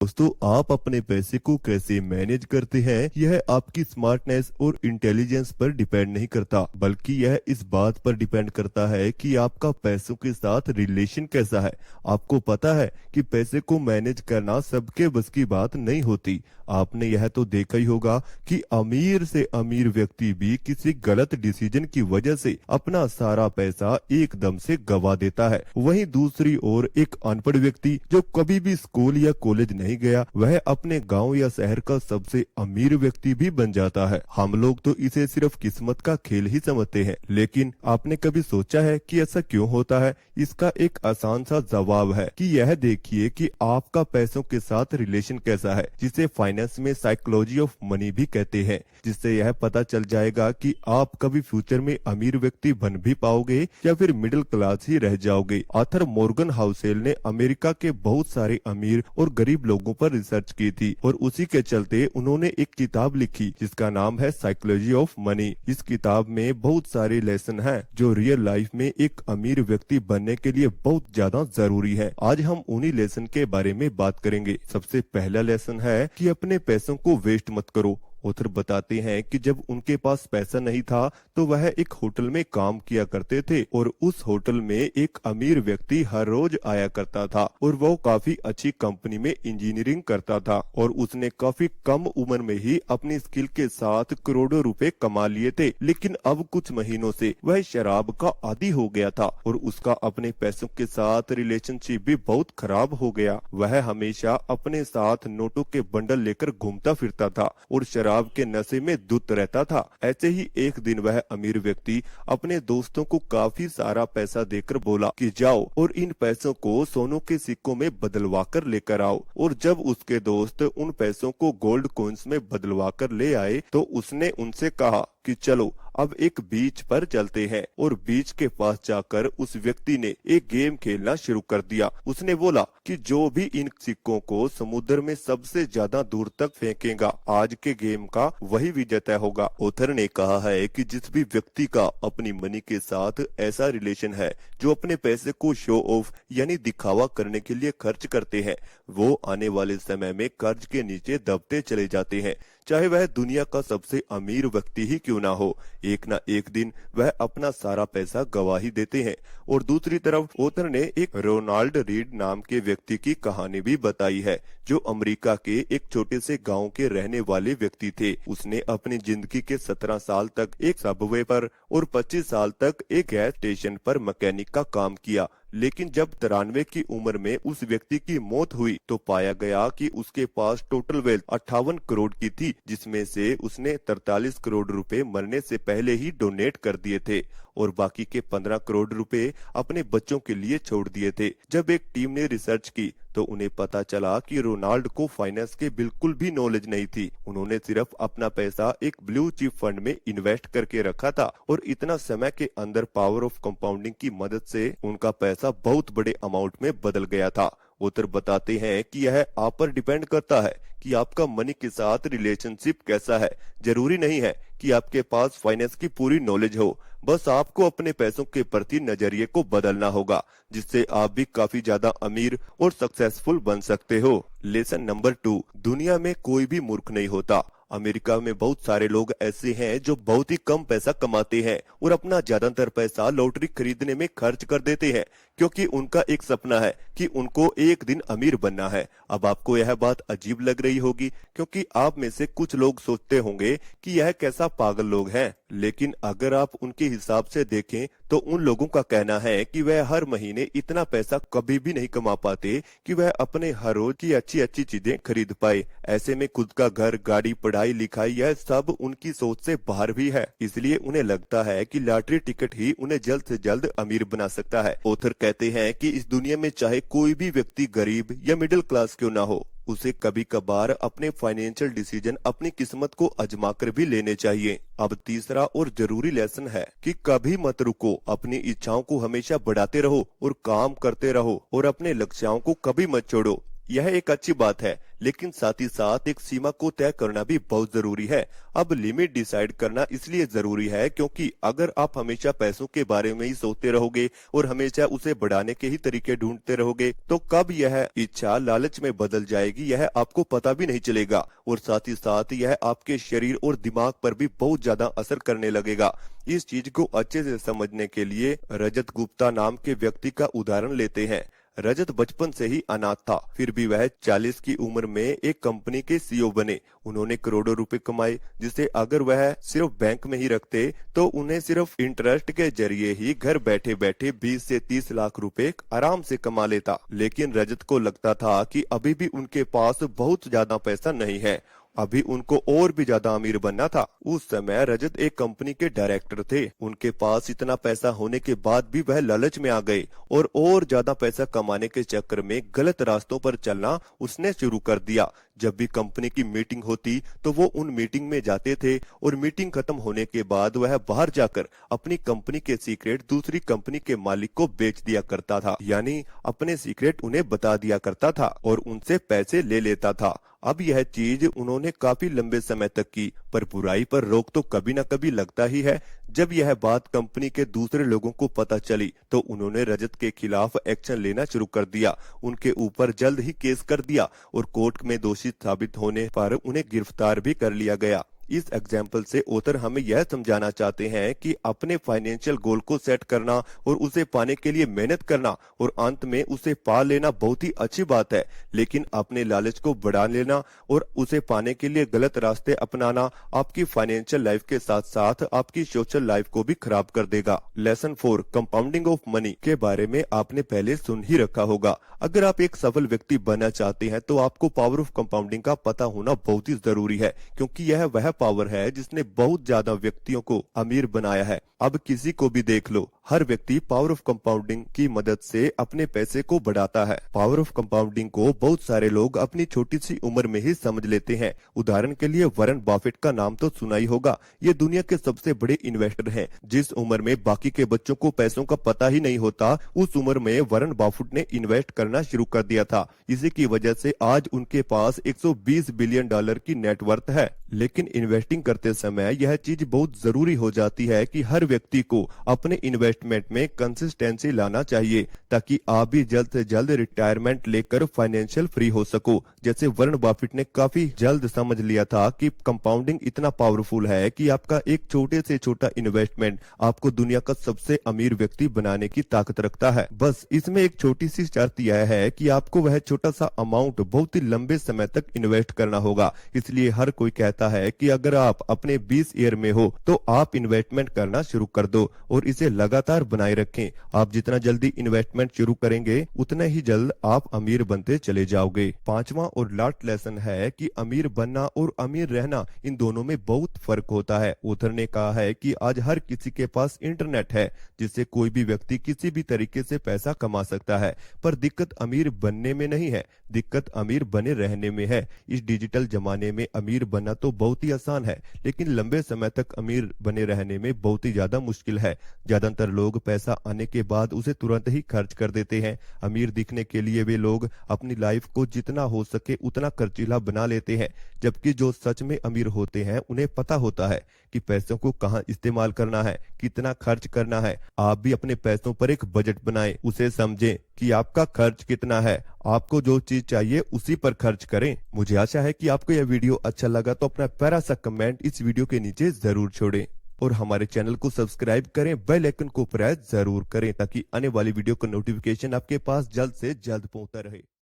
दोस्तों, आप अपने पैसे को कैसे मैनेज करते हैं, यह आपकी स्मार्टनेस और इंटेलिजेंस पर डिपेंड नहीं करता, बल्कि यह इस बात पर डिपेंड करता है कि आपका पैसों के साथ रिलेशन कैसा है। आपको पता है कि पैसे को मैनेज करना सबके बस की बात नहीं होती। आपने यह तो देखा ही होगा कि अमीर से अमीर व्यक्ति भी किसी गलत डिसीजन की वजह से अपना सारा पैसा एकदम से गवा देता है। वहीं दूसरी ओर एक अनपढ़ व्यक्ति जो कभी भी स्कूल या कॉलेज नहीं गया, वह अपने गांव या शहर का सबसे अमीर व्यक्ति भी बन जाता है। हम लोग तो इसे सिर्फ किस्मत का खेल ही समझते हैं, लेकिन आपने कभी सोचा है कि ऐसा क्यों होता है? इसका एक आसान सा जवाब है कि यह देखिए कि आपका पैसों के साथ रिलेशन कैसा है, जिसे फाइनेंस में साइकोलॉजी ऑफ मनी भी कहते हैं। जिससे यह पता चल जाएगा कि आप कभी फ्यूचर में अमीर व्यक्ति बन भी पाओगे या फिर मिडिल क्लास ही रह जाओगे। ऑथर मॉर्गन हाउसेल ने अमेरिका के बहुत सारे अमीर और गरीब लोगों पर रिसर्च की थी और उसी के चलते उन्होंने एक किताब लिखी जिसका नाम है साइकोलॉजी ऑफ मनी। इस किताब में बहुत सारे लेसन हैं जो रियल लाइफ में एक अमीर व्यक्ति बनने के लिए बहुत ज्यादा जरूरी है। आज हम उन्हीं लेसन के बारे में बात करेंगे। सबसे पहला लेसन है कि अपने पैसों को वेस्ट मत करो। ऑथर बताते हैं कि जब उनके पास पैसा नहीं था तो वह एक होटल में काम किया करते थे और उस होटल में एक अमीर व्यक्ति हर रोज आया करता था और वो काफी अच्छी कंपनी में इंजीनियरिंग करता था और उसने काफी कम उम्र में ही अपनी स्किल के साथ करोड़ों रुपए कमा लिए थे। लेकिन अब कुछ महीनों से वह शराब का आदी हो गया था और उसका अपने पैसों के साथ रिलेशनशिप भी बहुत खराब हो गया। वह हमेशा अपने साथ नोटों के बंडल लेकर घूमता फिरता था और शराब के नशे में धुत रहता था। ऐसे ही एक दिन वह अमीर व्यक्ति अपने दोस्तों को काफी सारा पैसा देकर बोला कि जाओ और इन पैसों को सोनों के सिक्कों में बदलवा कर लेकर आओ। और जब उसके दोस्त उन पैसों को गोल्ड कॉइन्स में बदलवा कर ले आए तो उसने उनसे कहा कि चलो अब एक बीच पर चलते हैं। और बीच के पास जाकर उस व्यक्ति ने एक गेम खेलना शुरू कर दिया। उसने बोला कि जो भी इन सिक्कों को समुद्र में सबसे ज्यादा दूर तक फेंकेगा, आज के गेम का वही विजेता होगा। ऑथर ने कहा है कि जिस भी व्यक्ति का अपनी मनी के साथ ऐसा रिलेशन है जो अपने पैसे को शो ऑफ यानी दिखावा करने के लिए खर्च करते हैं, वो आने वाले समय में कर्ज के नीचे दबते चले जाते हैं, चाहे वह दुनिया का सबसे अमीर व्यक्ति ही क्यों ना हो। एक ना एक दिन वह अपना सारा पैसा गवा ही देते हैं। और दूसरी तरफ ऑथर ने एक रोनाल्ड रीड नाम के व्यक्ति की कहानी भी बताई है जो अमेरिका के एक छोटे से गांव के रहने वाले व्यक्ति थे। उसने अपनी जिंदगी के 17 साल तक एक सबवे पर और 25 साल तक एक गैस स्टेशन पर मैकेनिक का काम किया। लेकिन जब 93 की उम्र में उस व्यक्ति की मौत हुई तो पाया गया कि उसके पास टोटल वेल्थ 58 करोड़ की थी, जिसमें से उसने 43 करोड़ रुपए मरने से पहले ही डोनेट कर दिए थे और बाकी के 15 करोड़ रुपए अपने बच्चों के लिए छोड़ दिए थे। जब एक टीम ने रिसर्च की तो उन्हें पता चला कि रोनाल्ड को फाइनेंस के बिल्कुल भी नॉलेज नहीं थी। उन्होंने सिर्फ अपना पैसा एक ब्लू चिप फंड में इन्वेस्ट करके रखा था और इतना समय के अंदर पावर ऑफ कंपाउंडिंग की मदद से उनका पैसा बहुत बड़े अमाउंट में बदल गया था। ऑथर बताते हैं कि यह आप पर डिपेंड करता है कि आपका मनी के साथ रिलेशनशिप कैसा है। जरूरी नहीं है कि आपके पास फाइनेंस की पूरी नॉलेज हो, बस आपको अपने पैसों के प्रति नजरिए को बदलना होगा, जिससे आप भी काफी ज्यादा अमीर और सक्सेसफुल बन सकते हो। लेसन नंबर 2, दुनिया में कोई भी मूर्ख नहीं होता। अमेरिका में बहुत सारे लोग ऐसे हैं जो बहुत ही कम पैसा कमाते हैं और अपना ज्यादातर पैसा लॉटरी खरीदने में खर्च कर देते हैं क्योंकि उनका एक सपना है कि उनको एक दिन अमीर बनना है। अब आपको यह बात अजीब लग रही होगी क्योंकि आप में से कुछ लोग सोचते होंगे कि यह कैसा पागल लोग हैं, लेकिन अगर आप उनके हिसाब से देखें तो उन लोगों का कहना है कि वह हर महीने इतना पैसा कभी भी नहीं कमा पाते कि वह अपने हर रोज की अच्छी अच्छी चीजें खरीद पाए। ऐसे में खुद का घर, गाड़ी, पढ़ाई लिखाई, यह सब उनकी सोच से बाहर भी है। इसलिए उन्हें लगता है कि लॉटरी टिकट ही उन्हें जल्द से जल्द अमीर बना सकता है। ऑथर कहते हैं कि इस दुनिया में चाहे कोई भी व्यक्ति गरीब या मिडिल क्लास क्यों ना हो, उसे कभी कभार अपने फाइनेंशियल डिसीजन अपनी किस्मत को आजमा कर भी लेने चाहिए। अब तीसरा और जरूरी लेसन है कि कभी मत रुको, अपनी इच्छाओं को हमेशा बढ़ाते रहो और काम करते रहो और अपने लक्ष्यों को कभी मत छोड़ो। यह एक अच्छी बात है, लेकिन साथ ही साथ एक सीमा को तय करना भी बहुत जरूरी है। अब लिमिट डिसाइड करना इसलिए जरूरी है क्योंकि अगर आप हमेशा पैसों के बारे में ही सोचते रहोगे और हमेशा उसे बढ़ाने के ही तरीके ढूंढते रहोगे, तो कब यह इच्छा लालच में बदल जाएगी यह आपको पता भी नहीं चलेगा, और साथ ही साथ यह आपके शरीर और दिमाग पर भी बहुत ज्यादा असर करने लगेगा। इस चीज को अच्छे से समझने के लिए रजत गुप्ता नाम के व्यक्ति का उदाहरण लेते हैं। रजत बचपन से ही अनाथ था, फिर भी वह 40 की उम्र में एक कंपनी के सीईओ बने। उन्होंने करोड़ों रुपए कमाए, जिसे अगर वह सिर्फ बैंक में ही रखते तो उन्हें सिर्फ इंटरेस्ट के जरिए ही घर बैठे बैठे 20 से 30 लाख रुपए आराम से कमा लेता। लेकिन रजत को लगता था कि अभी भी उनके पास बहुत ज्यादा पैसा नहीं है, अभी उनको और भी ज्यादा अमीर बनना था। उस समय रजत एक कंपनी के डायरेक्टर थे। उनके पास इतना पैसा होने के बाद भी वह लालच में आ गए और ज्यादा पैसा कमाने के चक्कर में गलत रास्तों पर चलना उसने शुरू कर दिया। जब भी कंपनी की मीटिंग होती तो वो उन मीटिंग में जाते थे और मीटिंग खत्म होने के बाद वह बाहर जाकर अपनी कंपनी के सीक्रेट दूसरी कंपनी के मालिक को बेच दिया करता था, यानी अपने सीक्रेट उन्हें बता दिया करता था और उनसे पैसे ले लेता था। अब यह चीज उन्होंने काफी लंबे समय तक की, पर बुराई पर रोक तो कभी न कभी लगता ही है। जब यह बात कंपनी के दूसरे लोगों को पता चली तो उन्होंने रजत के खिलाफ एक्शन लेना शुरू कर दिया, उनके ऊपर जल्द ही केस कर दिया और कोर्ट में दोषी साबित होने पर उन्हें गिरफ्तार भी कर लिया गया। इस एग्जाम्पल से ऑथर हमें यह समझाना चाहते हैं कि अपने फाइनेंशियल गोल को सेट करना और उसे पाने के लिए मेहनत करना और अंत में उसे पा लेना बहुत ही अच्छी बात है, लेकिन अपने लालच को बढ़ा लेना और उसे पाने के लिए गलत रास्ते अपनाना आपकी फाइनेंशियल लाइफ के साथ साथ आपकी सोशल लाइफ को भी खराब कर देगा। लेसन 4 कंपाउंडिंग ऑफ मनी के बारे में आपने पहले सुन ही रखा होगा। अगर आप एक सफल व्यक्ति बनना चाहते हैं तो आपको पावर ऑफ कंपाउंडिंग का पता होना बहुत ही जरूरी है, क्योंकि यह वह पावर है जिसने बहुत ज्यादा व्यक्तियों को अमीर बनाया है। अब किसी को भी देख लो, हर व्यक्ति पावर ऑफ कंपाउंडिंग की मदद से अपने पैसे को बढ़ाता है। पावर ऑफ कंपाउंडिंग को बहुत सारे लोग अपनी छोटी सी उम्र में ही समझ लेते हैं। उदाहरण के लिए वॉरेन बफेट का नाम तो सुना ही होगा। ये दुनिया के सबसे बड़े इन्वेस्टर हैं। जिस उम्र में बाकी के बच्चों को पैसों का पता ही नहीं होता, उस उम्र में वॉरेन बफेट ने इन्वेस्ट करना शुरू कर दिया था। इसी की वजह से आज उनके पास 120 बिलियन डॉलर की नेटवर्थ है। लेकिन इन्वेस्टिंग करते समय यह चीज बहुत जरूरी हो जाती है कि हर व्यक्ति को अपने इन्वेस्टमेंट में कंसिस्टेंसी लाना चाहिए, ताकि आप भी जल्द से जल्द रिटायरमेंट लेकर फाइनेंशियल फ्री हो सको। जैसे वॉरेन बफेट ने काफी जल्द समझ लिया था कि कंपाउंडिंग इतना पावरफुल है कि आपका एक छोटे से छोटा इन्वेस्टमेंट आपको दुनिया का सबसे अमीर व्यक्ति बनाने की ताकत रखता है। बस इसमें एक छोटी सी शर्त यह है कि आपको वह छोटा सा अमाउंट बहुत ही लंबे समय तक इन्वेस्ट करना होगा। इसलिए हर कोई कहता है कि अगर आप अपने 20 ईयर में हो तो आप इन्वेस्टमेंट करना शुरू कर दो और इसे लगातार बनाए रखें। आप जितना जल्दी इन्वेस्टमेंट शुरू करेंगे उतना ही जल्द आप अमीर बनते चले जाओगे। पांचवा और लास्ट लेसन है कि अमीर बनना और अमीर रहना इन दोनों में बहुत फर्क होता है। ऑथर ने कहा है कि आज हर किसी के पास इंटरनेट है, जिससे कोई भी व्यक्ति किसी भी तरीके से पैसा कमा सकता है। पर दिक्कत अमीर बनने में नहीं है, दिक्कत अमीर बने रहने में है। इस डिजिटल जमाने में अमीर बनना तो बहुत ही आसान है, लेकिन लंबे समय तक अमीर बने रहने में बहुत ही ज्यादा मुश्किल है। ज्यादातर लोग पैसा आने के बाद उसे तुरंत ही खर्च कर देते हैं। अमीर दिखने के लिए वे लोग अपनी लाइफ को जितना हो सके उतना खर्चीला बना लेते हैं, जबकि जो सच में अमीर होते हैं उन्हें पता होता है कि पैसों को कहां इस्तेमाल करना है, कितना खर्च करना है। आप भी अपने पैसों पर एक बजट बनाएं, उसे समझें कि आपका खर्च कितना है, आपको जो चीज चाहिए उसी पर खर्च करें। मुझे आशा है कि आपको यह वीडियो अच्छा लगा तो अपना प्यारा सा कमेंट इस वीडियो के नीचे जरूर छोड़ें और हमारे चैनल को सब्सक्राइब करें, बेल आइकन को प्रेस जरूर करें ताकि आने वाली वीडियो का नोटिफिकेशन आपके पास जल्द से जल्द पहुंचता रहे।